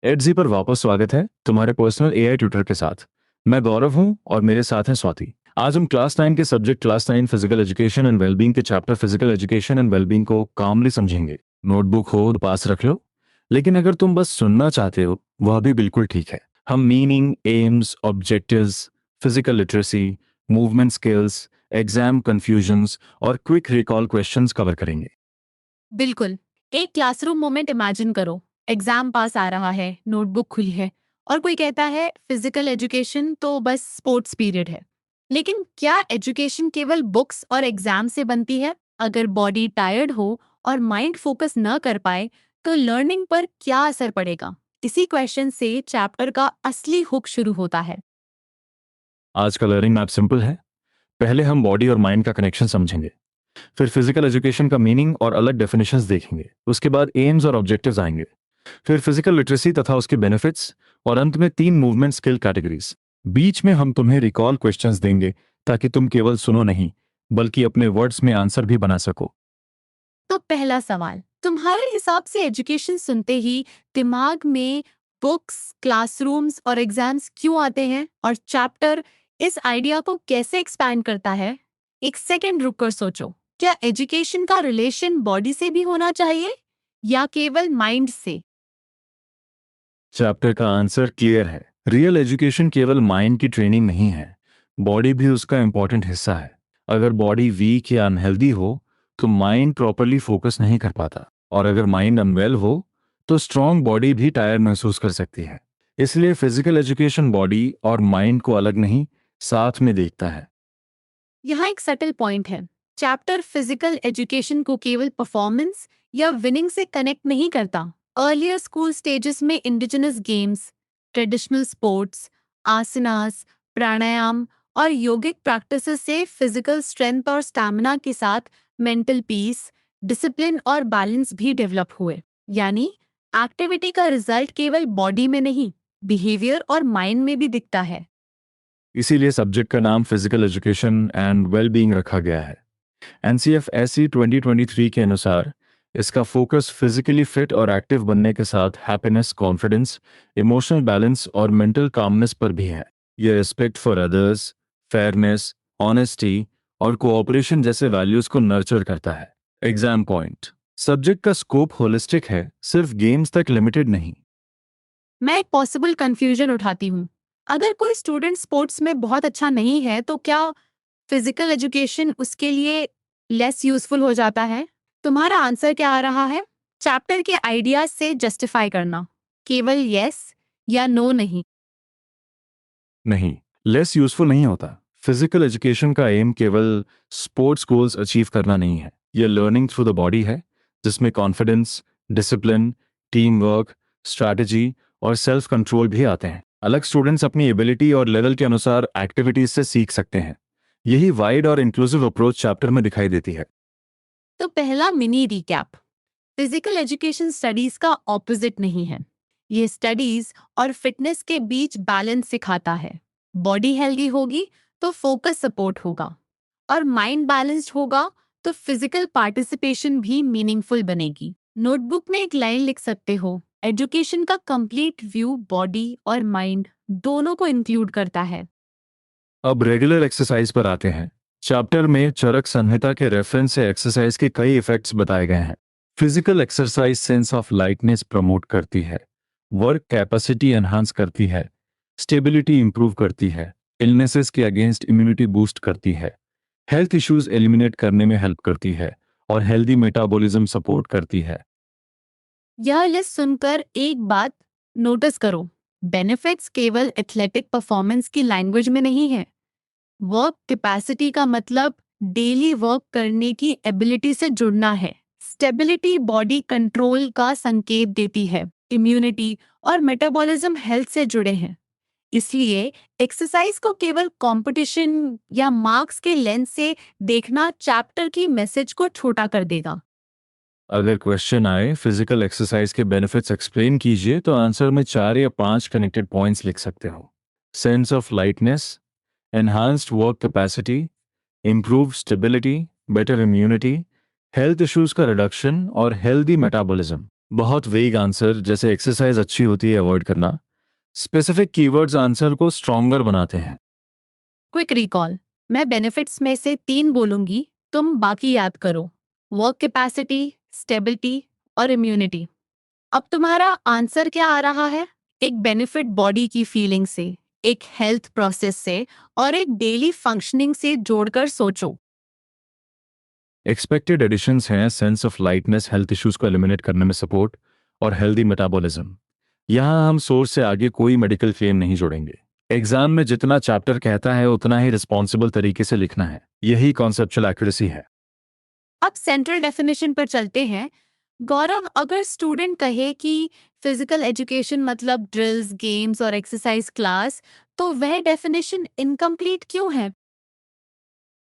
एडजी पर वापस स्वागत है तुम्हारे पर्सनल एआई ट्यूटर के साथ। मैं गौरव हूं और मेरे साथ हैं स्वाति। आज हम क्लास 9 के subject class 9 physical education and wellbeing के chapter physical education and wellbeing को कामली समझेंगे। नोटबुक हो तो पास रख लो, लेकिन अगर तुम बस सुनना चाहते हो वह भी बिल्कुल ठीक है। हम meaning, AIIMS, objectives, physical literacy, movement skills, exam confusions और क्विक रिकॉल क्वेश्चंस कवर करेंगे। बिल्कुल। एक क्लासरूम मोमेंट इमेजिन करो। एग्जाम पास आ रहा है, नोटबुक खुली है और कोई कहता है फिजिकल एजुकेशन तो बस स्पोर्ट्स पीरियड है। लेकिन क्या एजुकेशन केवल बुक्स और एग्जाम से बनती है? अगर बॉडी टायर्ड हो और माइंड फोकस न कर पाए तो लर्निंग पर क्या असर पड़ेगा? इसी क्वेश्चन से चैप्टर का असली हुक शुरू होता है। आज का लर्निंग मैप सिंपल है। पहले हम बॉडी और माइंड का कनेक्शन समझेंगे, फिर फिजिकल एजुकेशन का मीनिंग और अलग डेफिनेशंस देखेंगे, उसके बाद एम्स और ऑब्जेक्टिव्स आएंगे, फिर फिजिकल लिटरेसी तथा उसके बेनिफिट्स, और अंत में 3 मूवमेंट स्किल कैटेगरीज। बीच में हम तुम्हें रिकॉल क्वेश्चंस देंगे ताकि तुम केवल सुनो नहीं बल्कि अपने वर्ड्स में आंसर भी बना सको। तो पहला सवाल, तुम्हारे हिसाब से एजुकेशन सुनते ही दिमाग में बुक्स, क्लासरूम्स और एग्जाम्स क्यों आते हैं, और चैप्टर इस आइडिया को कैसे एक्सपैंड करता है? एक सेकंड रुककर सोचो, क्या एजुकेशन का रिलेशन बॉडी से भी होना चाहिए या केवल माइंड से? चैप्टर का आंसर क्लियर है। रियल एजुकेशन केवल माइंड की ट्रेनिंग नहीं है, बॉडी भी उसका इंपॉर्टेंट हिस्सा है। अगर बॉडी वीक या अनहेल्दी हो तो माइंड प्रॉपरली फोकस नहीं कर पाता, और अगर माइंड अनवेल हो तो स्ट्रांग बॉडी भी टायर्ड महसूस कर सकती है। इसलिए फिजिकल एजुकेशन बॉडी और माइंड को अलग नहीं, साथ में देखता है। यहाँ एक सटल पॉइंट है। चैप्टर फिजिकल एजुकेशन को केवल परफॉर्मेंस या विनिंग से कनेक्ट नहीं करता। अर्लियर स्कूल स्टेजेस में indigenous games, traditional sports, asanas, pranayama और योगिक प्रैक्टिसेस से फिजिकल स्ट्रेंथ और स्टैमिना के साथ मेंटल पीस, डिसिप्लिन और बैलेंस भी डेवलप हुए। यानी एक्टिविटी का रिजल्ट केवल बॉडी में नहीं, बिहेवियर और माइंड में भी दिखता है। इसीलिए सब्जेक्ट का नाम फिजिकल एजुकेशन एंड वेलबींग रखा गया है। एनसीएफएससी 2023 के अनुसार इसका फोकस फिजिकली फिट और एक्टिव बनने के साथ हैप्पीनेस, कॉन्फिडेंस, इमोशनल बैलेंस और मेंटल कामनेस पर भी है। यह respect for others, fairness, honesty और कोऑपरेशन जैसे वैल्यूज को नर्चर करता है। एग्जाम पॉइंट, सब्जेक्ट का स्कोप होलिस्टिक है, सिर्फ गेम्स तक लिमिटेड नहीं। मैं एक पॉसिबल कंफ्यूजन उठाती हूँ। अगर कोई स्टूडेंट स्पोर्ट्स में बहुत अच्छा नहीं है तो क्या फिजिकल एजुकेशन उसके लिए लेस यूजफुल हो जाता है? तुम्हारा आंसर क्या आ रहा है? चैप्टर के आइडियाज से जस्टिफाई करना, केवल यस या नो नहीं। नहीं, लेस यूजफुल नहीं होता। फिजिकल एजुकेशन का एम केवल स्पोर्ट्स गोल्स अचीव करना नहीं है, यह लर्निंग थ्रू द बॉडी है, जिसमें confidence, discipline, team work, strategy और सेल्फ कंट्रोल भी आते हैं। अलग स्टूडेंट्स अपनी एबिलिटी और लेवल के अनुसार एक्टिविटीज से सीख सकते हैं। यही वाइड और इंक्लूसिव अप्रोच चैप्टर में दिखाई देती है। तो पहला mini recap, physical education studies का ऑपोजिट नहीं है। ये स्टडीज और फिटनेस के बीच बैलेंस सिखाता है। बॉडी हेल्दी होगी तो फोकस सपोर्ट होगा, और माइंड बैलेंस्ड होगा तो फिजिकल पार्टिसिपेशन भी मीनिंगफुल बनेगी। नोटबुक में एक लाइन लिख सकते हो, एजुकेशन का कंप्लीट व्यू बॉडी और माइंड दोनों को इंक्लूड करता है। अब रेगुलर एक्सरसाइज पर आते हैं। चैप्टर में चरक संहिता के रेफरेंस से एक्सरसाइज के कई इफेक्ट्स बताए गए हैं। Physical exercise sense of lightness promote करती है, वर्क कैपेसिटी एनहांस करती है, स्टेबिलिटी इंप्रूव करती है, इलनेसेस के अगेंस्ट इम्यूनिटी बूस्ट करती है, हेल्थ इश्यूज एलिमिनेट करने में हेल्प करती है और हेल्दी मेटाबॉलिज्म सपोर्ट करती है। यह लिस्ट सुनकर एक बात नोटिस करो, बेनिफिट्स केवल एथलेटिक परफॉर्मेंस की लैंग्वेज में नहीं है। वर्क कैपेसिटी का मतलब डेली वर्क करने की एबिलिटी से जुड़ना है। स्टेबिलिटी बॉडी कंट्रोल का संकेत देती है। इम्यूनिटी और मेटाबॉलिज्म हेल्थ से जुड़े हैं। इसलिए एक्सरसाइज को केवल कंपटीशन या मार्क्स के लेंस से देखना चैप्टर की मैसेज को छोटा कर देगा। अगर क्वेश्चन आए फिजिकल एक्सरसाइज के बेनिफिट्स एक्सप्लेन कीजिए, तो आंसर में 4 या 5 कनेक्टेड पॉइंट्स लिख सकते हो। Sense of lightness, enhanced work capacity, improved stability, better immunity, health issues का रिडक्शन और हेल्दी मेटाबॉलिज्म। बहुत वेग आंसर जैसे एक्सरसाइज अच्छी होती है अवॉइड करना। स्पेसिफिक कीवर्ड्स आंसर को स्ट्रॉन्गर बनाते हैं। क्विक रिकॉल, मैं बेनिफिट्स में से 3 बोलूंगी, तुम बाकी याद करो। वर्क कैपेसिटी, स्टेबिलिटी और इम्यूनिटी। अब तुम्हारा आंसर क्या आ रहा है? एक बेनिफिट बॉडी की फीलिंग से, एक हेल्थ प्रोसेस से और एक डेली फंक्शनिंग से जोड़कर सोचो। एक्सपेक्टेड एडिशंस हैं sense of lightness, health issues को एलिमिनेट करने में सपोर्ट और हेल्दी मेटाबॉलिज्म। यहाँ हम सोर्स से आगे कोई मेडिकल क्लेम नहीं जोड़ेंगे। एग्जाम में जितना चैप्टर कहता है उतना ही रिस्पॉन्सिबल तरीके से लिखना है, यही कॉन्सेप्चुअल एक्यूरेसी है। अब सेंट्रल डेफिनेशन पर चलते हैं। गौरव, अगर स्टूडेंट कहे कि फिजिकल एजुकेशन मतलब ड्रिल्स, गेम्स और एक्सरसाइज क्लास, तो वह डेफिनेशन इनकम्प्लीट क्यों है?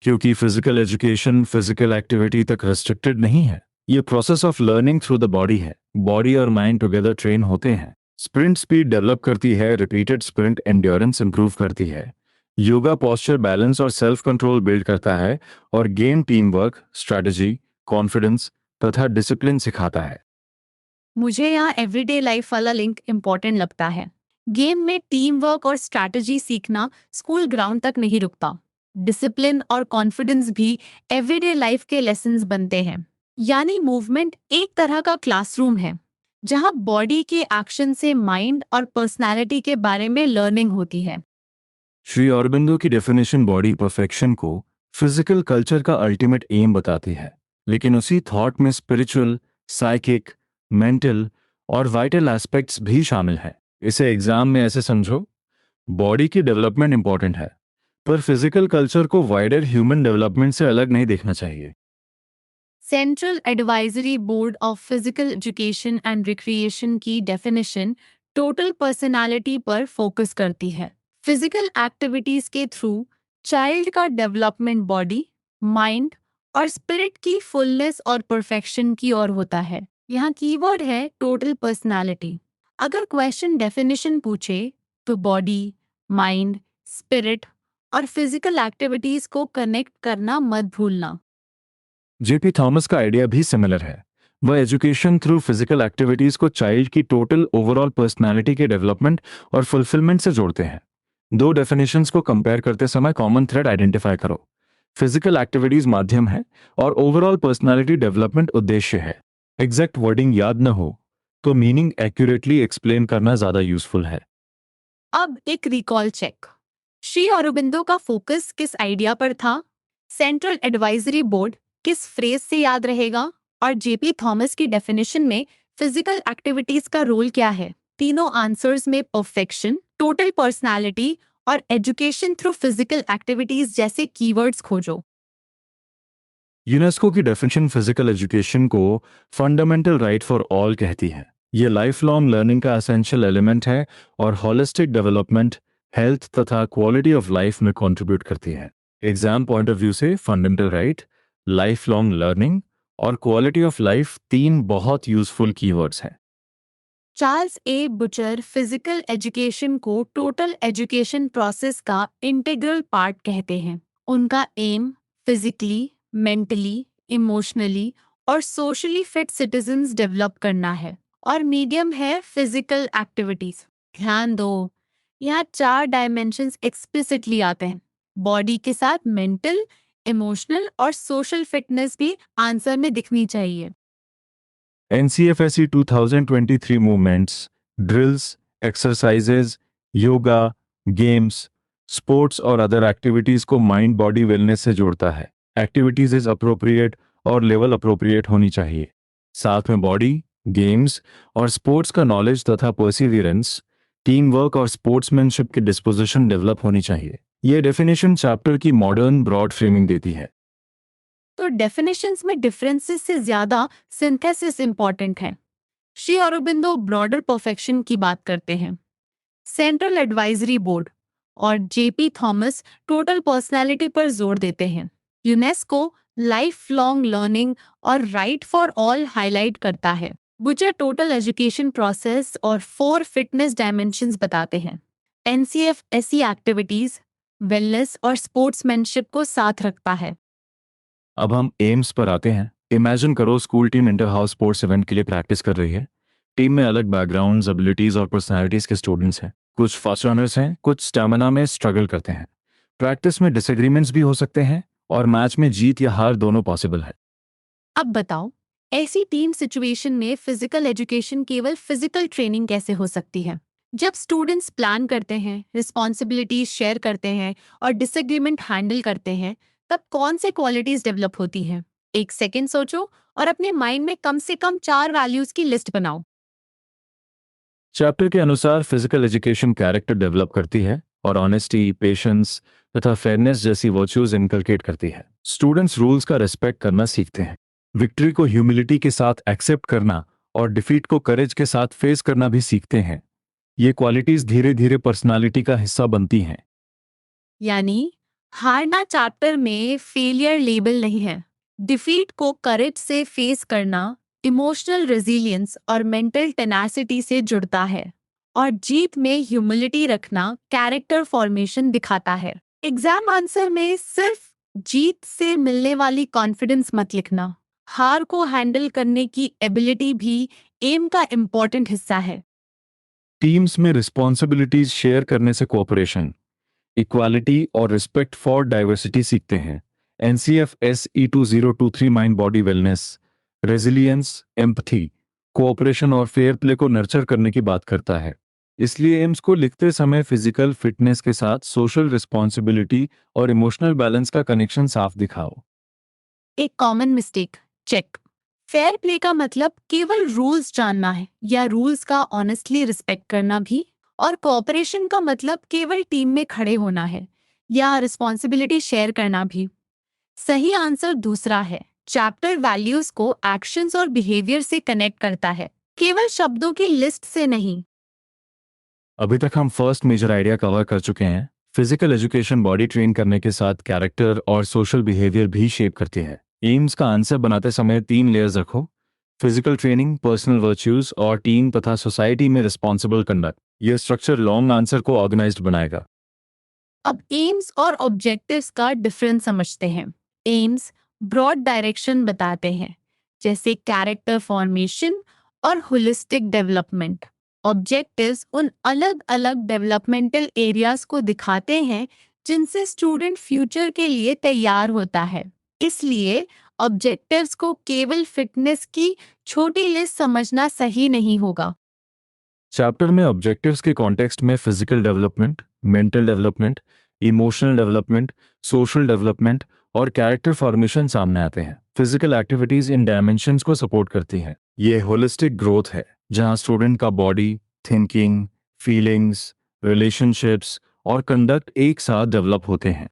क्योंकि फिजिकल एजुकेशन फिजिकल एक्टिविटी तक रेस्ट्रिक्टेड नहीं है। ये process of learning through the body है। बॉडी और माइंड टुगेदर ट्रेन होते हैं। स्प्रिंट स्पीड डेवलप करती है, रिपीटेड स्प्रिंट एंड्योरेंस इंप्रूव करती है। योगा पोस्चर बैलेंस और सेल्फ कंट्रोल बिल्ड करता है, और game team work, strategy, confidence तथा डिसिप्लिन सिखाता है। मुझे यहाँ एवरीडे लाइफ वाला लिंक इम्पोर्टेंट लगता है। गेम में टीम वर्क और स्ट्रैटेजी सीखना स्कूल ग्राउंड तक नहीं रुकता। डिसिप्लिन और कॉन्फिडेंस भी एवरीडे लाइफ के लेसन्स बनते हैं। यानी मूवमेंट एक तरह का क्लासरूम है, जहाँ बॉडी के एक्शन से माइंड और पर्सनालिटी के बारे में लर्निंग होती है। श्री अरबिंदो की डेफिनेशन बॉडी परफेक्शन को फिजिकल कल्चर का अल्टीमेट एम बताती है, लेकिन उसी थॉट में स्पिरिचुअल, साइकिक, मेंटल और वाइटल एस्पेक्ट्स भी शामिल हैं। इसे एग्जाम में ऐसे समझो, बॉडी की डेवलपमेंट इंपॉर्टेंट है, पर फिजिकल कल्चर को वाइडर ह्यूमन डेवलपमेंट से अलग नहीं देखना चाहिए। Central advisory board of physical education and recreation की डेफिनेशन टोटल पर्सनालिटी पर फोकस करती है। फिजिकल एक्टिविटीज के थ्रू चाइल्ड का डेवलपमेंट बॉडी, माइंड और स्पिरिट की फुलनेस और परफेक्शन की ओर होता है। यहाँ कीवर्ड है टोटल पर्सनालिटी। अगर क्वेश्चन डेफिनेशन पूछे तो बॉडी, माइंड, स्पिरिट और फिजिकल एक्टिविटीज को कनेक्ट करना मत भूलना। जेपी थॉमस का आइडिया भी सिमिलर है। वह एजुकेशन थ्रू फिजिकल एक्टिविटीज को चाइल्ड की टोटल ओवरऑल पर्सनालिटी के डेवलपमेंट और फुलफिलमेंट से जोड़ते हैं। दो डेफिनेशंस को कंपेयर करते समय कॉमन थ्रेड आइडेंटिफाई करो। फिजिकल एक्टिविटीज माध्यम है और ओवरऑल पर्सनालिटी डेवलपमेंट उद्देश्य है। एग्जैक्ट वर्डिंग याद न हो तो मीनिंग एक्यूरेटली एक्सप्लेन करना ज्यादा यूजफुल है। अब एक रिकॉल चेक। श्री अरबिंदो का फोकस किस आइडिया पर था? सेंट्रल एडवाइजरी बोर्ड किस फ्रेज से याद रहेगा? और जेपी थॉमस की डेफिनेशन में फिजिकल एक्टिविटीज का रोल क्या है? तीनों आंसर्स में परफेक्शन, टोटल पर्सनालिटी और एजुकेशन थ्रू फिजिकल एक्टिविटीज जैसे कीवर्ड्स खोजो। यूनेस्को की डेफिनेशन फिजिकल एजुकेशन को फंडामेंटल राइट फॉर ऑल कहती है। ये लाइफ लॉन्ग लर्निंग का एसेंशियल एलिमेंट है और होलिस्टिक डेवलपमेंट, हेल्थ तथा क्वालिटी ऑफ लाइफ में कंट्रीब्यूट करती है। एग्जाम पॉइंट ऑफ व्यू से fundamental right, life long learning और क्वालिटी ऑफ लाइफ तीन बहुत यूजफुल कीवर्ड्स हैं। चार्ल्स ए बुचर फिजिकल एजुकेशन को टोटल एजुकेशन प्रोसेस का इंटीग्रल पार्ट कहते हैं। उनका एम फिजिकली, मेंटली, इमोशनली और सोशली फिट सिटीजन्स डेवलप करना है, और मीडियम है फिजिकल एक्टिविटीज। ध्यान दो, यहाँ 4 डायमेंशंस एक्सप्लिसिटली आते हैं। बॉडी के साथ मेंटल, इमोशनल और सोशल फिटनेस भी आंसर में दिखनी चाहिए। NCFSE 2023 movements, drills, exercises, yoga, games, sports और अदर एक्टिविटीज को माइंड बॉडी वेलनेस से जोड़ता है। एक्टिविटीज इज अप्रोप्रिएट और लेवल अप्रोप्रिएट होनी चाहिए। साथ में बॉडी, गेम्स और स्पोर्ट्स का नॉलेज तथा परसिवियरेंस, टीम वर्क और स्पोर्ट्समैनशिप की डिस्पोजिशन डेवलप होनी चाहिए। ये डेफिनेशन चैप्टर की मॉडर्न ब्रॉड फ्रेमिंग देती है। तो डेफिनेशंस में डिफरेंसेस से ज्यादा सिंथेसिस इंपॉर्टेंट है। श्री अरबिंदो ब्रॉडर परफेक्शन की बात करते हैं। सेंट्रल एडवाइजरी बोर्ड और जेपी थॉमस टोटल पर्सनालिटी पर जोर देते हैं। यूनेस्को लाइफ लॉन्ग लर्निंग और राइट फॉर ऑल हाईलाइट करता है। बुचर टोटल एजुकेशन प्रोसेस और 4 फिटनेस डायमेंशंस बताते हैं। NCFSE एक्टिविटीज, वेलनेस और स्पोर्ट्समैनशिप को साथ रखता है। अब हम एम्स पर आते हैं। इमेजिन करो school team inter house sports event के लिए प्रैक्टिस कर रही है। टीम में अलग बैकग्राउंड्स, एबिलिटीज और पर्सनैलिटीज के स्टूडेंट्स हैं। कुछ फास्ट रनर्स हैं, कुछ स्टैमिना में स्ट्रगल करते हैं। प्रैक्टिस में डिसएग्रीमेंट्स भी हो सकते हैं और मैच में जीत या हार दोनों पॉसिबल है। अब बताओ, ऐसी टीम सिचुएशन में फिजिकल एजुकेशन केवल फिजिकल ट्रेनिंग कैसे हो सकती है? जब स्टूडेंट्स प्लान करते हैं, रिस्पॉन्सिबिलिटीज शेयर करते हैं और डिसएग्रीमेंट हैंडल करते हैं, तब कौन से क्वालिटीज डेवलप होती हैं? एक सेकेंड सोचो और अपने माइंड में कम से कम 4 वैल्यूज की लिस्ट बनाओ। चैप्टर के अनुसार फिजिकल एजुकेशन कैरेक्टर डेवलप करती है और ऑनेस्टी, पेशेंस तथा फेयरनेस जैसी वर्च्यूज इनकलकेट करती है। स्टूडेंट्स रूल्स का रिस्पेक्ट करना सीखते हैं, विक्ट्री को ह्यूमिलिटी के साथ एक्सेप्ट करना और डिफीट को करेज के साथ फेस करना भी सीखते हैं। ये क्वालिटीज धीरे धीरे पर्सनालिटी का हिस्सा बनती हैं। यानी हारना चैप्टर में फेलियर लेबल नहीं है। डिफीट को करेज से फेस करना इमोशनल रेजिलियंस और मेंटल टेनासिटी से जुड़ता है, और जीत में ह्यूमिलिटी रखना कैरेक्टर फॉर्मेशन दिखाता है। एग्जाम आंसर में सिर्फ जीत से मिलने वाली कॉन्फिडेंस मत लिखना। हार को हैंडल करने की एबिलिटी भी एम का इम्पोर्टेंट हिस्सा है। टीम्स में रिस्पॉन्सिबिलिटीज शेयर करने से कोऑपरेशन, इक्वालिटी और रिस्पेक्ट फॉर डाइवर्सिटी सीखते हैं। NCF SE2023 mind body wellness, resilience, empathy, cooperation और फेयर प्ले को नर्चर करने की बात करता है। इसलिए एम्स को लिखते समय फिजिकल फिटनेस के साथ सोशल रिस्पॉन्सिबिलिटी और इमोशनल बैलेंस का कनेक्शन साफ दिखाओ। एक common mistake check. Fair play का मतलब केवल रूल्स जानना है या रूल्स का ऑनेस्टली रिस्पेक्ट करना भी? और कोऑपरेशन का मतलब केवल टीम में खड़े होना है या रिस्पॉन्सिबिलिटी शेयर करना भी? सही आंसर दूसरा है। चैप्टर वैल्यूज को एक्शंस और बिहेवियर से कनेक्ट करता है, केवल शब्दों की लिस्ट से नहीं। अभी तक हम फर्स्ट मेजर आइडिया कवर कर चुके हैं। फिजिकल एजुकेशन बॉडी ट्रेन करने के साथ कैरेक्टर और सोशल बिहेवियर भी शेप करती है। एम्स का आंसर बनाते समय 3 लेयर्स रखो: फिजिकल ट्रेनिंग, पर्सनल वर्च्यूज और टीम तथा सोसाइटी में रिस्पॉन्सिबल कंडक्ट। यह स्ट्रक्चर लॉन्ग आंसर को ऑर्गेनाइज्ड बनाएगा। अब एम्स और ऑब्जेक्टिव्स का डिफरेंस समझते हैं। एम्स ब्रॉड डायरेक्शन बताते हैं, जैसे कैरेक्टर फॉर्मेशन और होलिस्टिक डेवलपमेंट। ऑब्जेक्टिव्स उन अलग अलग डेवलपमेंटल एरियाज को दिखाते हैं जिनसे स्टूडेंट फ्यूचर के लिए तैयार होता है। इसलिए ऑब्जेक्टिव्स को केवल फिटनेस की छोटी लिस्ट समझना सही नहीं होगा। चैप्टर में ऑब्जेक्टिव्स के कॉन्टेक्स्ट में physical development, mental development, emotional development, social development और कैरेक्टर फॉर्मेशन सामने आते हैं। फिजिकल एक्टिविटीज इन डायमेंशंस को सपोर्ट करती हैं। ये होलिस्टिक ग्रोथ है, जहां स्टूडेंट का बॉडी, थिंकिंग, फीलिंग्स, रिलेशनशिप्स और कंडक्ट एक साथ डेवलप होते हैं।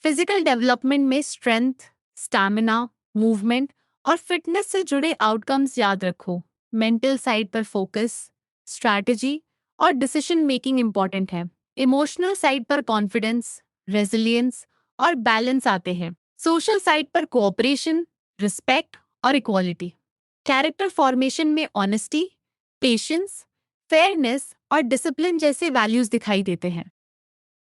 फिजिकल डेवलपमेंट में स्ट्रेंथ, स्टैमिना, मूवमेंट और फिटनेस से जुड़े आउटकम्स याद रखो। मेंटल साइड पर फोकस, स्ट्रैटेजी और डिसीजन मेकिंग इंपॉर्टेंट है। इमोशनल साइड पर कॉन्फिडेंस, रेजिलियंस और बैलेंस आते हैं। सोशल साइड पर कोऑपरेशन, रिस्पेक्ट और इक्वालिटी। कैरेक्टर फॉर्मेशन में ऑनेस्टी, पेशेंस, फेयरनेस और डिसिप्लिन जैसे वैल्यूज दिखाई देते हैं।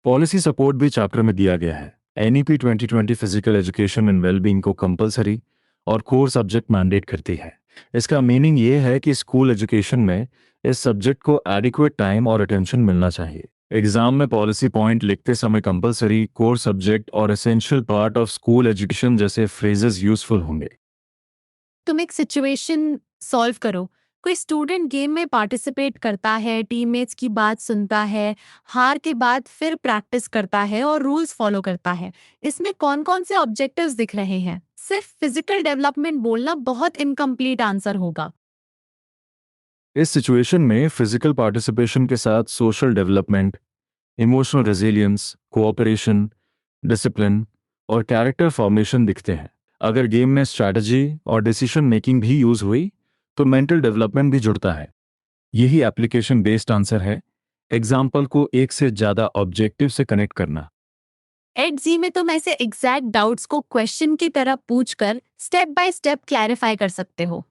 पॉलिसी सपोर्ट भी चैप्टर में दिया गया है। NEP 2020 physical education and wellbeing को कंपलसरी और कोर सब्जेक्ट मैंडेट करती है। इसका मीनिंग ये है कि स्कूल एजुकेशन में इस सब्जेक्ट को एडिक्वेट टाइम और अटेंशन मिलना चाहिए। एग्जाम में पॉलिसी पॉइंट लिखते समय कंपलसरी, कोर सब्जेक्ट और essential part of school education जैसे फ्रेजेस यूजफुल होंगे। तुम एक सिचुएशन सॉल्व करो। कोई स्टूडेंट गेम में पार्टिसिपेट करता है, टीममेट्स की बात सुनता है, हार के बाद फिर प्रैक्टिस करता है और रूल्स फॉलो करता है। इसमें कौन कौन से ऑब्जेक्टिव्स दिख रहे हैं? सिर्फ फिजिकल डेवलपमेंट बोलना बहुत इनकम्प्लीट आंसर होगा। इस सिचुएशन में फिजिकल पार्टिसिपेशन के साथ social development, emotional resilience, cooperation, discipline और कैरेक्टर फॉर्मेशन दिखते हैं। अगर गेम में स्ट्रैटेजी और डिसीजन मेकिंग भी यूज हुई तो मेंटल डेवलपमेंट भी जुड़ता है। यही एप्लीकेशन बेस्ड आंसर है। एग्जाम्पल को एक से ज्यादा ऑब्जेक्टिव से कनेक्ट करना। एट जी में तुम ऐसे एग्जैक्ट डाउट्स को क्वेश्चन की तरह पूछकर स्टेप बाय स्टेप क्लैरिफाई कर सकते हो।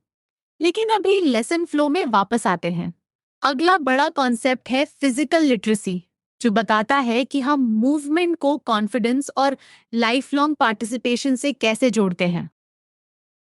लेकिन अभी लेसन फ्लो में वापस आते हैं। अगला बड़ा कॉन्सेप्ट है फिजिकल लिटरेसी, जो बताता है कि हम मूवमेंट को कॉन्फिडेंस और लाइफ लॉन्ग पार्टिसिपेशन से कैसे जोड़ते हैं।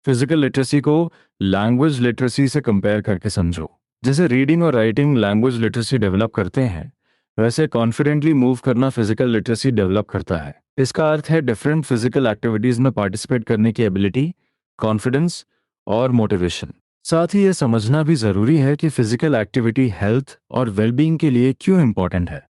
फिजिकल लिटरेसी को लैंग्वेज लिटरेसी से कंपेयर करके समझो। जैसे रीडिंग और राइटिंग लैंग्वेज लिटरेसी डेवलप करते हैं, वैसे कॉन्फिडेंटली मूव करना फिजिकल लिटरेसी डेवलप करता है। इसका अर्थ है डिफरेंट फिजिकल एक्टिविटीज में पार्टिसिपेट करने की एबिलिटी, कॉन्फिडेंस और मोटिवेशन। साथ ही ये समझना भी जरूरी है कि फिजिकल एक्टिविटी हेल्थ और वेलबींग के लिए क्यों इंपॉर्टेंट है।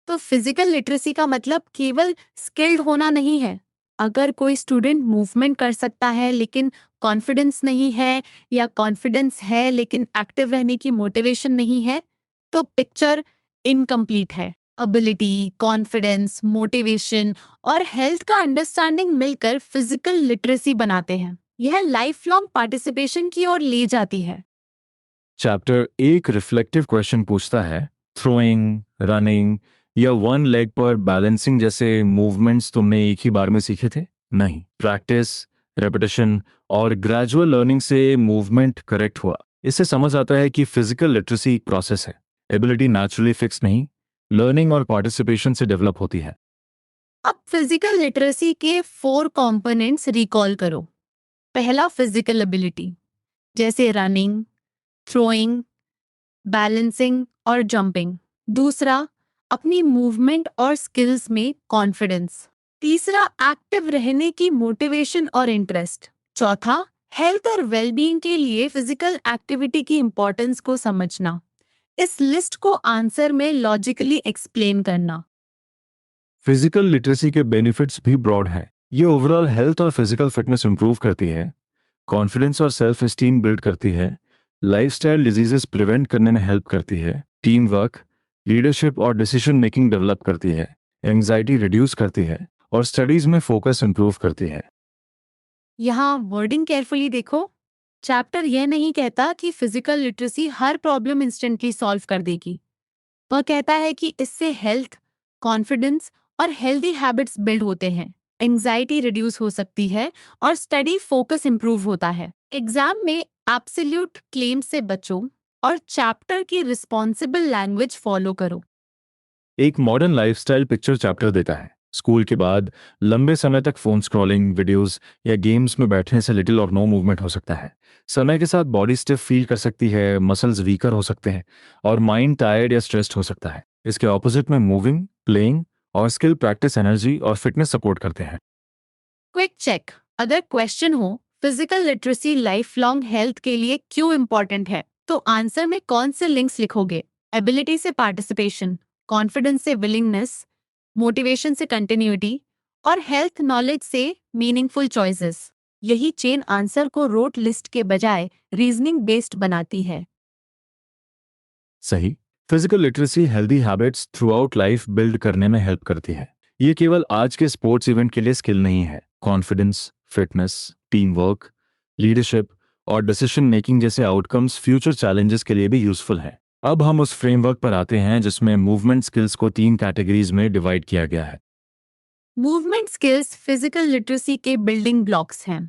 तो फिजिकल लिटरेसी का मतलब केवल स्किल्ड होना नहीं है। अगर कोई स्टूडेंट मूवमेंट कर सकता है लेकिन कॉन्फिडेंस नहीं है, या कॉन्फिडेंस है लेकिन एक्टिव रहने की मोटिवेशन नहीं है, तो पिक्चर इनकम्प्लीट है। एबिलिटी, कॉन्फिडेंस, मोटिवेशन और हेल्थ का अंडरस्टैंडिंग मिलकर फिजिकल लिटरेसी बनाते हैं। यह लाइफ लॉन्ग पार्टिसिपेशन की ओर ले जाती है। चैप्टर एक रिफ्लेक्टिव क्वेश्चन पूछता है, थ्रोइंग, रनिंग या वन लेग पर बैलेंसिंग जैसे मूवमेंट्स तुमने एक ही बार में सीखे थे? नहीं, प्रैक्टिस, रेपिटेशन और ग्रेजुअल लर्निंग से मूवमेंट करेक्ट हुआ। इससे समझ आता है कि फिजिकल लिटरेसी एक प्रोसेस है। एबिलिटी नेचुरली फिक्स नहीं, लर्निंग और पार्टिसिपेशन से डेवलप होती है। अब फिजिकल लिटरेसी के 4 कंपोनेंट्स रिकॉल करो। पहला, फिजिकल एबिलिटी, जैसे रनिंग, थ्रोइंग, बैलेंसिंग और जंपिंग। दूसरा, अपनी मूवमेंट और स्किल्स में कॉन्फिडेंस। तीसरा, एक्टिव रहने की मोटिवेशन और इंटरेस्ट। चौथा, हेल्थ और वेलबींग के लिए फिजिकल एक्टिविटी की इंपॉर्टेंस को समझना। इस लिस्ट को आंसर में लॉजिकली एक्सप्लेन करना। फिजिकल लिटरेसी के बेनिफिट्स भी ब्रॉड हैं। ये ओवरऑल हेल्थ और फिजिकल फिटनेस इंप्रूव करती है, कॉन्फिडेंस और सेल्फ एस्टीम बिल्ड करती है, लाइफस्टाइल डिजीजेस प्रिवेंट करने में हेल्प करती है, टीम वर्क, लीडरशिप और डिसीजन मेकिंग डेवलप करती है, एंग्जाइटी रिड्यूस करती है और स्टडीज में फोकस इंप्रूव करती है। यहाँ वर्डिंग केयरफुली देखो। चैप्टर यह नहीं कहता कि फिजिकल लिटरेसी हर प्रॉब्लम इंस्टेंटली सॉल्व कर देगी। वह कहता है कि इससे हेल्थ, कॉन्फिडेंस और हेल्दी हैबिट्स बिल्ड होते हैं, एंजाइटी रिड्यूस हो सकती है और स्टडी फोकस इंप्रूव होता है। एग्जाम में एब्सोल्यूट क्लेम से बचो और चैप्टर की रिस्पॉन्सिबल लैंग्वेज फॉलो करो। एक मॉडर्न लाइफस्टाइल पिक्चर चैप्टर देता है। स्कूल के बाद लंबे समय तक फोन स्क्रॉलिंग, वीडियोस या गेम्स में बैठने से लिटिल और नो मूवमेंट हो सकता है। समय के साथ बॉडी स्टिफ फील कर सकती है, मसल्स वीकर हो सकते हैं और माइंड टायर्ड या स्ट्रेस्ड हो सकता है। इसके ऑपोजिट में मूविंग, प्लेइंग और स्किल प्रैक्टिस एनर्जी और फिटनेस सपोर्ट करते हैं। क्विक चेक, अगर क्वेश्चन हो physical literacy life long health के लिए क्यों इंपॉर्टेंट है, तो आंसर में कौन से लिंक्स लिखोगे? एबिलिटी से पार्टिसिपेशन, कॉन्फिडेंस से विलिंगनेस, मोटिवेशन से कंटिन्यूटी और हेल्थ नॉलेज से मीनिंगफुल चॉइसेस। यही चेन आंसर को रोट लिस्ट के बजाय रीजनिंग बेस्ड बनाती है। सही। Physical literacy healthy habits through out life build करने में हेल्प करती है। ये केवल आज के स्पोर्ट्स इवेंट के लिए स्किल नहीं है। Confidence, fitness, team work, leadership और डिसीजन मेकिंग जैसे आउटकम्स फ्यूचर चैलेंजेस के लिए भी यूजफुल हैं। अब हम उस फ्रेमवर्क पर आते हैं जिसमें मूवमेंट स्किल्स को 3 कैटेगरीज में डिवाइड किया गया है। मूवमेंट स्किल्स फिजिकल लिटरेसी के बिल्डिंग ब्लॉक्स हैं।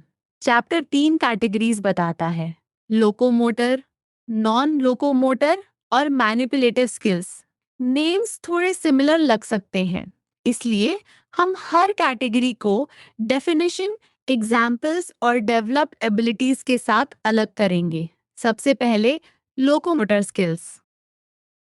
चैप्टर 3 कैटेगरीज बताता है: लोकोमोटर, नॉन लोकोमोटर और मैनिपुलेटिव स्किल्स। नेम्स थोड़े सिमिलर लग सकते हैं, इसलिए हम हर कैटेगरी को डेफिनेशन, एग्जाम्पल्स और डेवलप्ड एबिलिटीज के साथ अलग करेंगे। सबसे पहले लोकोमोटर स्किल्स।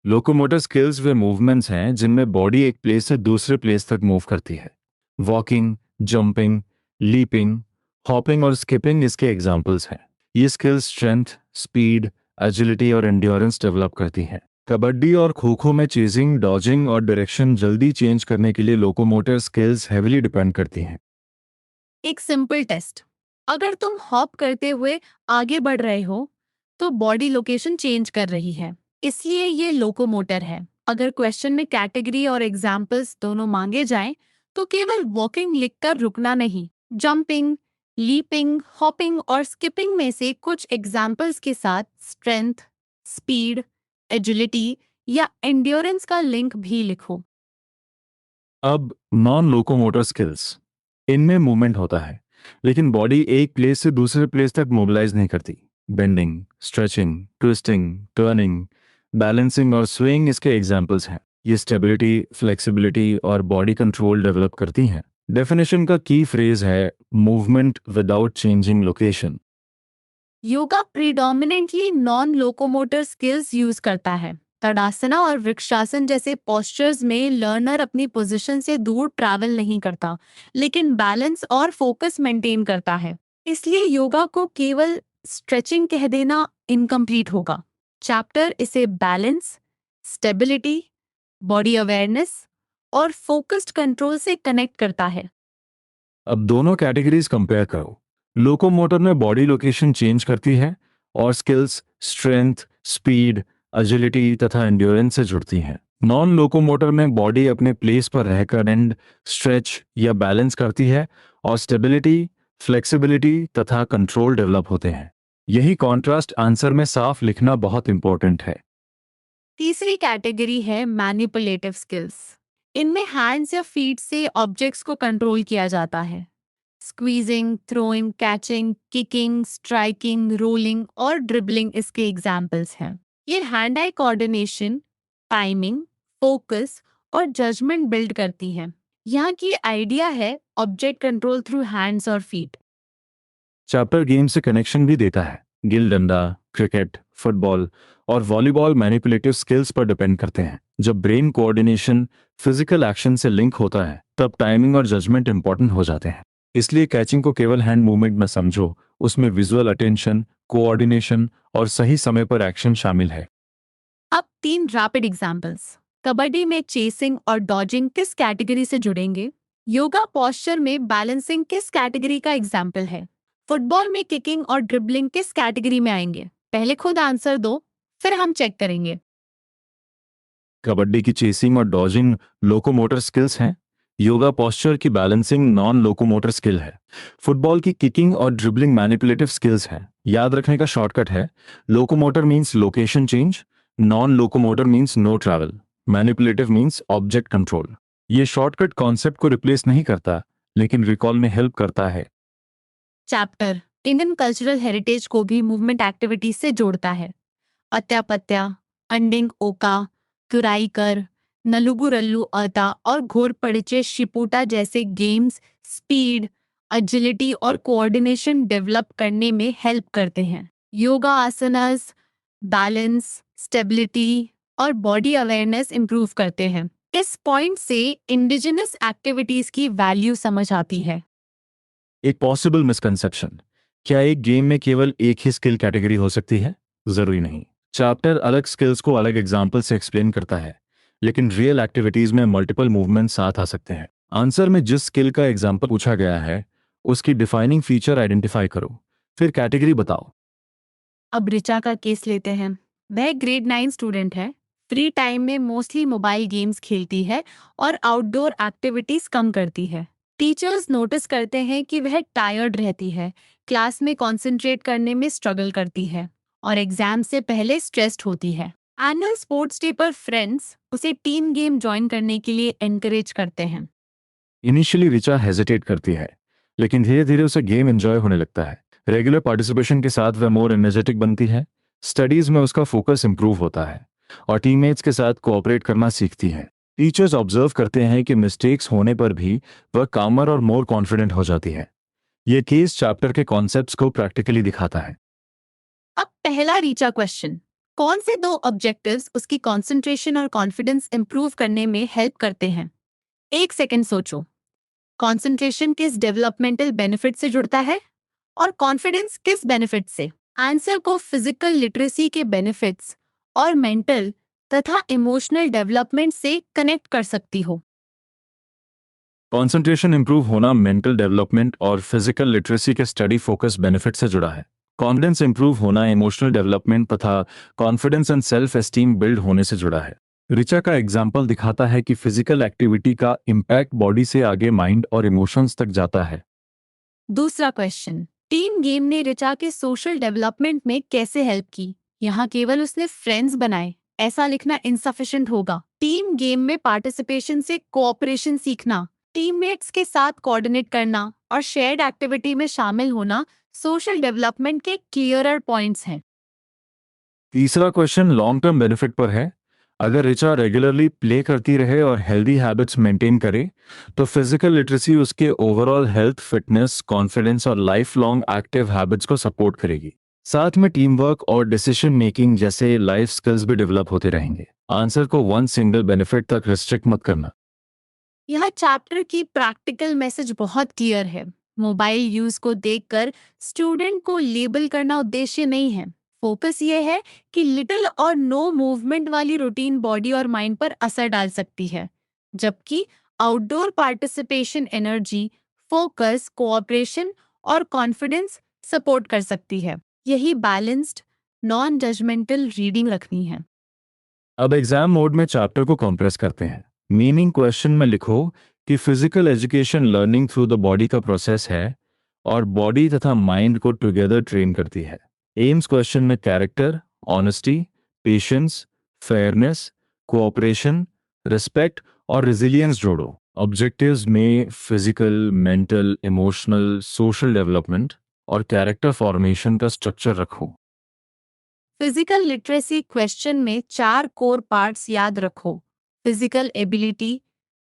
लोकोमोटर स्किल्स वे मूवमेंट्स हैं जिनमें बॉडी एक प्लेस से दूसरे प्लेस तक मूव करती है। वॉकिंग, जंपिंग, लीपिंग, हॉपिंग और स्किपिंग इसके एग्जाम्पल्स हैं। ये स्किल्स स्ट्रेंथ, स्पीड, एजिलिटी और एंड्योरेंस डेवलप करती हैं। कबड्डी और खो खो में चेजिंग, डॉजिंग और डायरेक्शन जल्दी चेंज करने के लिए लोकोमोटर स्किल्स हेविली डिपेंड करती हैं। एक सिंपल टेस्ट, अगर तुम हॉप करते हुए आगे बढ़ रहे हो तो बॉडी लोकेशन चेंज कर रही है, इसलिए ये लोकोमोटर है। अगर क्वेश्चन में कैटेगरी और एग्जाम्पल्स दोनों मांगे जाएं तो केवल वॉकिंग लिखकर रुकना नहीं, जंपिंग, लीपिंग, हॉपिंग और स्किपिंग में से कुछ एग्जाम्पल्स के साथ स्ट्रेंथ, स्पीड, एजिलिटी या एंड्योरेंस का लिंक भी लिखो। अब नॉन लोकोमोटर स्किल्स, इनमें मूवमेंट होता है लेकिन बॉडी एक प्लेस से दूसरे प्लेस तक मोबिलाइज नहीं करती। Bending, stretching, twisting, turning, balancing और स्विंग इसके एग्जाम्पल्स हैं। ये स्टेबिलिटी, फ्लेक्सिबिलिटी और बॉडी कंट्रोल डेवलप करती हैं। डेफिनेशन का की फ्रेज है movement without changing location. Yoga predominantly non locomotor skills use करता है। तड़ासना और वृक्षासन जैसे पोस्चर्स में लर्नर अपनी पोजीशन से दूर ट्रैवल नहीं करता, लेकिन बैलेंस और फोकस मेंटेन करता है। इसलिए योगा को केवल स्ट्रेचिंग कह देना इनकम्प्लीट होगा। चैप्टर इसे बैलेंस, स्टेबिलिटी, बॉडी अवेयरनेस और फोकस्ड कंट्रोल से कनेक्ट करता है। अब दोनों कैटेगरीज कंपेयर करो। लोकोमोटर में बॉडी लोकेशन चेंज करती है और स्किल्स स्ट्रेंथ, स्पीड, एजिलिटी तथा एंड्योरेंस से जुड़ती हैं। नॉन लोकोमोटर में बॉडी अपने प्लेस पर रहकर एंड स्ट्रेच या बैलेंस करती है और स्टेबिलिटी, फ्लेक्सिबिलिटी तथा कंट्रोल डेवलप होते हैं। यही कॉन्ट्रास्ट आंसर में साफ लिखना बहुत इंपॉर्टेंट है। तीसरी कैटेगरी है मैनिपुलेटिव स्किल्स। इनमें हैंड्स या फीट से ऑब्जेक्ट्स को कंट्रोल किया जाता है। Squeezing, throwing, catching, kicking, striking, rolling और ड्रिबलिंग इसके एग्जाम्पल्स हैं। ये hand eye coordination, timing, focus और जजमेंट बिल्ड करती हैं। यहाँ की आइडिया है ऑब्जेक्ट कंट्रोल थ्रू हैंड्स और फीट। चैप्टर गेम से कनेक्शन भी देता है। गिल डंडा, क्रिकेट, फुटबॉल और वॉलीबॉल मैनिपुलेटिव स्किल्स पर डिपेंड करते हैं। जब ब्रेन कोऑर्डिनेशन फिजिकल एक्शन से लिंक होता है तब टाइमिंग और जजमेंट इंपॉर्टेंट हो जाते हैं। इसलिए कैचिंग को केवल हैंड मूवमेंट में समझो, उसमें विजुअल अटेंशन, कोऑर्डिनेशन और सही समय पर एक्शन शामिल है। अब 3 रैपिड एग्जाम्पल्स। कबड्डी में चेसिंग और डॉजिंग किस कैटेगरी से जुड़ेंगे? योगा पोस्चर में बैलेंसिंग किस कैटेगरी का एग्जाम्पल है? फुटबॉल में किकिंग और ड्रिबलिंग किस कैटेगरी में आएंगे? पहले खुद आंसर दो, फिर हम चेक करेंगे। कबड्डी की चेसिंग और डॉजिंग लोकोमोटर स्किल्स हैं। योगा पोस्चर की बैलेंसिंग नॉन लोकोमोटर स्किल है। फुटबॉल की किकिंग और ड्रिबलिंग मैनिपुलेटिव स्किल्स हैं। याद रखने का शॉर्टकट है, locomotor means location change, non locomotor means no travel, manipulative means object control. ये शॉर्टकट कॉन्सेप्ट को रिप्लेस नहीं करता, लेकिन रिकॉल में हेल्प करता है। चैप्टर इंडियन कल्चरल हेरिटेज को भी मूवमेंट एक्टिविटीज से जोड़ता है। अत्यापत्या, अंडिंग ओका, तुराईकर, नलुगुरल्लू अता और घोरपड़िचे शिपुटा जैसे गेम्स स्पीड, एजिलिटी और कोऑर्डिनेशन डेवलप करने में हेल्प करते हैं। योगा आसनास बैलेंस, स्टेबिलिटी और बॉडी अवेयरनेस इंप्रूव करते हैं। इस पॉइंट से इंडिजिनस एक्टिविटीज की वैल्यू समझ आती है। एक पॉसिबल मिसकंसेप्शन, क्या एक गेम में केवल एक ही स्किल कैटेगरी हो सकती है? जरूरी नहीं। चैप्टर अलग स्किल्स को अलग एग्जाम्पल से एक्सप्लेन करता है, लेकिन रियल एक्टिविटीज में मल्टीपल मूवमेंट साथ आ सकते हैं। आंसर में जिस स्किल का एग्जाम्पल पूछा गया है उसकी डिफाइनिंग फीचर आइडेंटिफाई करो, फिर कैटेगरी बताओ। अब ऋचा का केस लेते हैं। वह ग्रेड 9 स्टूडेंट है। फ्री टाइम में मोस्टली मोबाइल गेम्स खेलती है और आउटडोर एक्टिविटीज कम करती है। टीचर्स नोटिस करते हैं कि वह टायर्ड रहती है, क्लास में कंसंट्रेट करने में स्ट्रगल करती है और एग्जाम से पहले स्ट्रेस्ड होती है। एनुअल स्पोर्ट्स डे पर फ्रेंड्स उसे टीम गेम ज्वाइन करने के लिए एनकरेज करते हैं। इनिशियली रिचा हेजिटेट करती है, लेकिन धीरे धीरे उसे गेम एंजॉय होने लगता है। रेगुलर पार्टिसिपेशन के साथ वह मोर एनर्जेटिक बनती है। स्टडीज में उसका फोकस इंप्रूव होता है और टीममेट्स के साथ कोऑपरेट करना सीखती है। टीचर्स ऑब्जर्व करते हैं कि मिस्टेक्स होने पर भी वह कामर और मोर कॉन्फिडेंट हो जाती है। ये केस चैप्टर के कॉन्सेप्ट्स को प्रैक्टिकली दिखाता है। अब पहला रीचा क्वेश्चन, कौन से 2 ऑब्जेक्टिव्स उसकी कंसंट्रेशन और कॉन्फिडेंस इंप्रूव करने में हेल्प करते हैं? 1 सेकंड सोचो। कंसंट्रेशन किस डेवलपमेंटल बेनिफिट से जुड़ता है और कॉन्फिडेंस किस बेनिफिट से? आंसर को फिजिकल लिटरेसी के बेनिफिट्स और मेंटल तथा इमोशनल डेवलपमेंट से कनेक्ट कर सकती हो। कंसंट्रेशन इंप्रूव होना मेंटल डेवलपमेंट और फिजिकल लिटरेसी के स्टडी फोकस बेनिफिट से जुड़ा है। कॉन्फिडेंस इंप्रूव होना इमोशनल डेवलपमेंट तथा confidence and self esteem build होने से जुड़ा है। रिचा का एग्जाम्पल दिखाता है कि फिजिकल एक्टिविटी का इम्पैक्ट बॉडी से आगे माइंड और इमोशंस तक जाता है। दूसरा क्वेश्चन, टीम गेम ने ऋचा के सोशल डेवलपमेंट में कैसे हेल्प की? यहाँ केवल उसने फ्रेंड्स बनाए ऐसा लिखना इनसफिशिएंट होगा। टीम गेम में पार्टिसिपेशन से कोऑपरेशन सीखना, टीममेट्स के साथ कोऑर्डिनेट करना और शेयर्ड एक्टिविटी में शामिल होना सोशल डेवलपमेंट के क्लियरर पॉइंट्स हैं। तीसरा क्वेश्चन लॉन्ग टर्म बेनिफिट पर है। अगर ऋचा रेगुलरली प्ले करती रहे और हेल्दी हैबिट्स मेंटेन करे तो फिजिकल लिटरेसी उसके ओवरऑल हेल्थ, फिटनेस, कॉन्फिडेंस और लाइफ लॉन्ग एक्टिव हैबिट्स को सपोर्ट करेगी। साथ में टीम वर्क और डिसीजन मेकिंग जैसे लाइफ स्किल्स भी डेवलप होते रहेंगे। आंसर को वन सिंगल बेनिफिट तक रिस्ट्रिक्ट मत करना। यह चैप्टर की प्रैक्टिकल मैसेज बहुत क्लियर है। मोबाइल यूज को देखकर स्टूडेंट को लेबल करना उद्देश्य नहीं है। फोकस ये है कि लिटिल और नो मूवमेंट वाली रूटीन बॉडी और माइंड पर असर डाल सकती है, जबकि outdoor participation energy, focus, cooperation और कॉन्फिडेंस सपोर्ट कर सकती है। यही बैलेंस्ड, नॉन जजमेंटल रीडिंग रखनी है। अब एग्जाम मोड में चैप्टर को कंप्रेस करते हैं। मीनिंग क्वेश्चन में लिखो कि physical education learning through the body का प्रोसेस है और बॉडी तथा माइंड को टुगेदर ट्रेन करती है। एम्स क्वेश्चन में character, honesty, patience, fairness, cooperation, respect और रिजिलियंस जोड़ो। ऑब्जेक्टिव्स में physical, mental, emotional, social development और कैरेक्टर फॉर्मेशन का स्ट्रक्चर रखो। फिजिकल लिटरेसी क्वेश्चन में 4 कोर पार्ट्स याद रखो। Physical ability,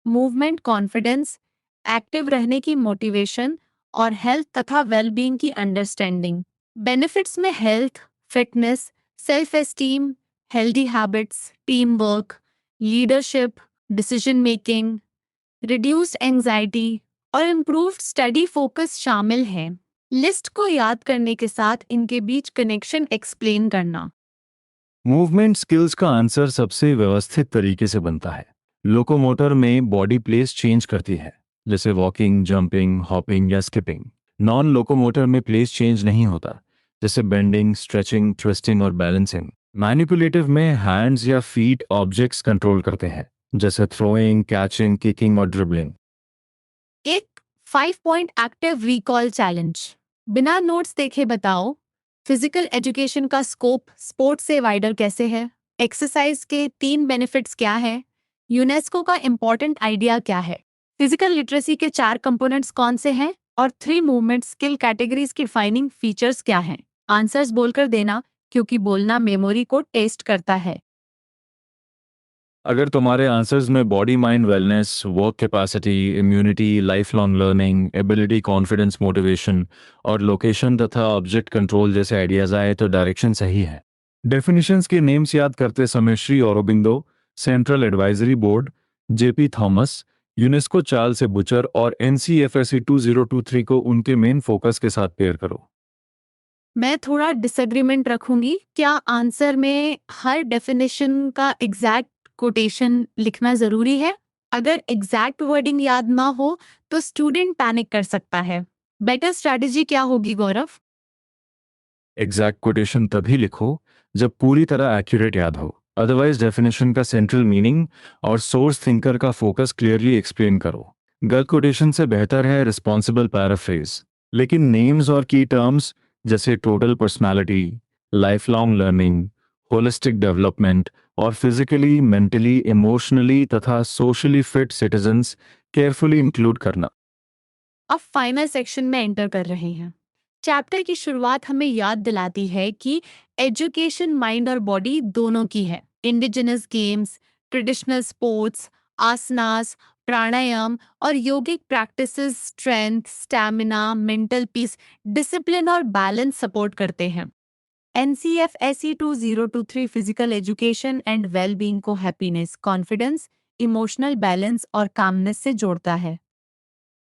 movement confidence, active रहने की मोटिवेशन और हेल्थ तथा वेलबींग की अंडरस्टैंडिंग। बेनिफिट्स में health, fitness, self esteem, healthy habits, team work, leadership, decision making, reduced anxiety और इम्प्रूव्ड स्टडी फोकस शामिल हैं। लिस्ट को याद करने के साथ इनके बीच कनेक्शन एक्सप्लेन करना। मूवमेंट स्किल्स का आंसर सबसे व्यवस्थित तरीके से बनता है। लोकोमोटर में बॉडी प्लेस चेंज करती है, जैसे वॉकिंग, जंपिंग, हॉपिंग या स्किपिंग। नॉन लोकोमोटर में प्लेस चेंज नहीं होता, जैसे बेंडिंग, स्ट्रेचिंग, ट्विस्टिंग और बैलेंसिंग। मैनिपुलेटिव में हैंड्स या फीट ऑब्जेक्ट्स कंट्रोल करते हैं, जैसे थ्रोइंग, कैचिंग, किकिंग और ड्रिबलिंग। एक 5 पॉइंट एक्टिव रिकॉल चैलेंज। बिना नोट्स देखे बताओ, फिजिकल एजुकेशन का स्कोप स्पोर्ट्स से वाइडर कैसे है? एक्सरसाइज के 3 बेनिफिट्स क्या है? यूनेस्को का इम्पोर्टेंट आइडिया क्या है? फिजिकल लिटरेसी के 4 कंपोनेंट्स कौन से हैं? और 3 मूवमेंट स्किल कैटेगरीज की डिफाइनिंग फीचर्स क्या हैं? आंसर्स बोलकर देना, क्योंकि बोलना मेमोरी को टेस्ट करता है। अगर तुम्हारे आंसर्स में body mind wellness, work capacity, immunity, life long learning, ability, confidence, motivation और लोकेशन तथा ऑब्जेक्ट कंट्रोल जैसे आइडियाज आए तो डायरेक्शन सही है। डेफिनेशंस के नेम्स याद करते समय Shri Aurobindo, central advisory board, JP Thomas, UNESCO, Charles ए बुचर और एनसीएफएससी 2023 को उनके मेन फोकस के साथ पेयर करो। मैं थोड़ा डिसएग्रीमेंट रखूंगी। क्या आंसर में हर डेफिनेशन का एग्जैक्ट कोटेशन लिखना जरूरी है? अगर एग्जैक्ट वर्डिंग याद ना हो तो स्टूडेंट पैनिक कर सकता है। बेटर स्ट्रैटेजी क्या होगी गौरव? एग्जैक्ट कोटेशन तभी लिखो जब पूरी तरह एक्यूरेट याद हो। अदरवाइज डेफिनेशन का सेंट्रल मीनिंग और सोर्स थिंकर का फोकस क्लियरली एक्सप्लेन करो। गलत कोटेशन से बेहतर है रिस्पॉन्सिबल पैराफ्रेज। लेकिन नेम्स और की टर्म्स जैसे total personality, life long learning, holistic development और फिजिकली, मेंटली, इमोशनली तथा socially fit citizens carefully include करना। अब फाइनल सेक्शन में एंटर कर रहे हैं। चैप्टर की शुरुआत हमें याद दिलाती है कि एजुकेशन माइंड और बॉडी दोनों की है। Indigenous games, traditional sports, asanas, pranayama और yogic practices strength, stamina, mental peace, discipline और बैलेंस सपोर्ट करते हैं। NCFSE 2023 physical education and wellbeing को हैप्पीनेस, कॉन्फिडेंस, इमोशनल बैलेंस और कामनेस से जोड़ता है।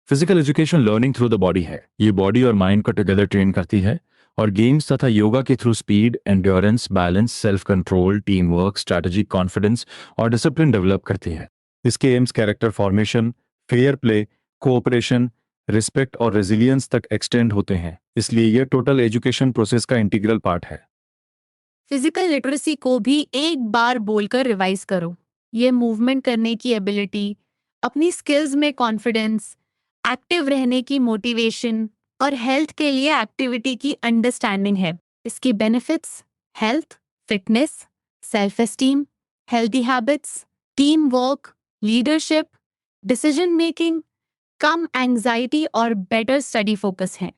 Physical education learning through the body है। ये बॉडी और माइंड को टुगेदर ट्रेन करती है और गेम्स तथा योगा के through speed, endurance, balance, self control, team work, strategy, confidence और डिसिप्लिन डेवलप करती है। इसके AIIMS character formation, fair play, cooperation, respect और रेजिलियंस तक एक्सटेंड होते हैं। इसलिए यह टोटल एजुकेशन प्रोसेस का इंटीग्रल पार्ट है। फिजिकल लिटरेसी को भी एक बार बोलकर रिवाइज करो। ये मूवमेंट करने की एबिलिटी, अपनी स्किल्स में कॉन्फिडेंस, एक्टिव रहने की मोटिवेशन और हेल्थ के लिए एक्टिविटी की अंडरस्टैंडिंग है। इसकी benefits health, fitness, self esteem, healthy habits, team work, leadership, decision making, कम एंजाइटी और बेटर स्टडी फोकस हैं।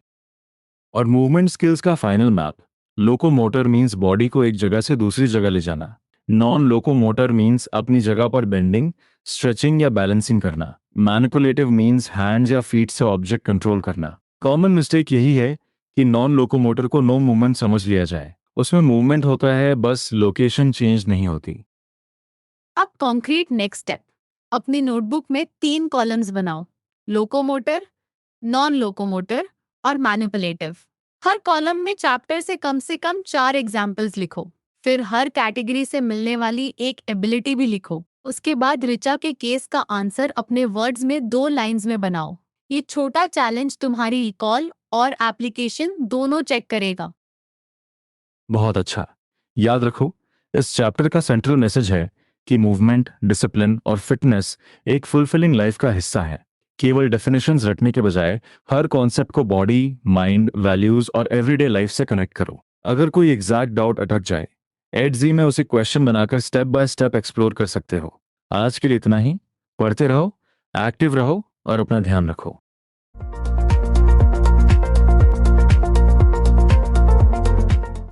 और मूवमेंट स्किल्स का final map, locomotor means body को एक जगह से दूसरी जगह ले जाना। नॉन लोकोमोटर मीन्स अपनी जगह पर बेंडिंग, स्ट्रेचिंग या बैलेंसिंग करना। मैनिपुलेटिव मीन्स हैंड्स या फीट से ऑब्जेक्ट कंट्रोल करना। कॉमन मिस्टेक यही है कि नॉन लोकोमोटर को नो मूवमेंट समझ लिया जाए। उसमें मूवमेंट होता है, बस लोकेशन चेंज नहीं होती। अब कॉन्क्रीट नेक्स्ट स्टेप, अपनी नोटबुक में 3 कॉलम्स बनाओ, लोकोमोटर, नॉन लोकोमोटर और मैनिपुलेटिव। हर कॉलम में चैप्टर से कम 4 एग्जाम्पल्स लिखो। फिर हर कैटेगरी से मिलने वाली एक एबिलिटी भी लिखो। उसके बाद ऋचा के केस का आंसर अपने वर्ड्स में 2 लाइंस में बनाओ। ये छोटा चैलेंज तुम्हारी रिकॉल और एप्लीकेशन दोनों चेक करेगा। बहुत अच्छा। याद रखो, इस चैप्टर का सेंट्रल मैसेज है कि मूवमेंट, डिसिप्लिन और फिटनेस एक फुलफिलिंग लाइफ का हिस्सा है। केवल डेफिनेशंस रटने के बजाय हर कॉन्सेप्ट को बॉडी, माइंड, वैल्यूज और एवरीडे लाइफ से कनेक्ट करो। अगर कोई एग्जैक्ट डाउट अटक जाए, एड में उसे क्वेश्चन बनाकर स्टेप बाय स्टेप एक्सप्लोर कर सकते हो। आज के लिए इतना ही। पढ़ते रहो, एक्टिव रहो और अपना ध्यान रखो।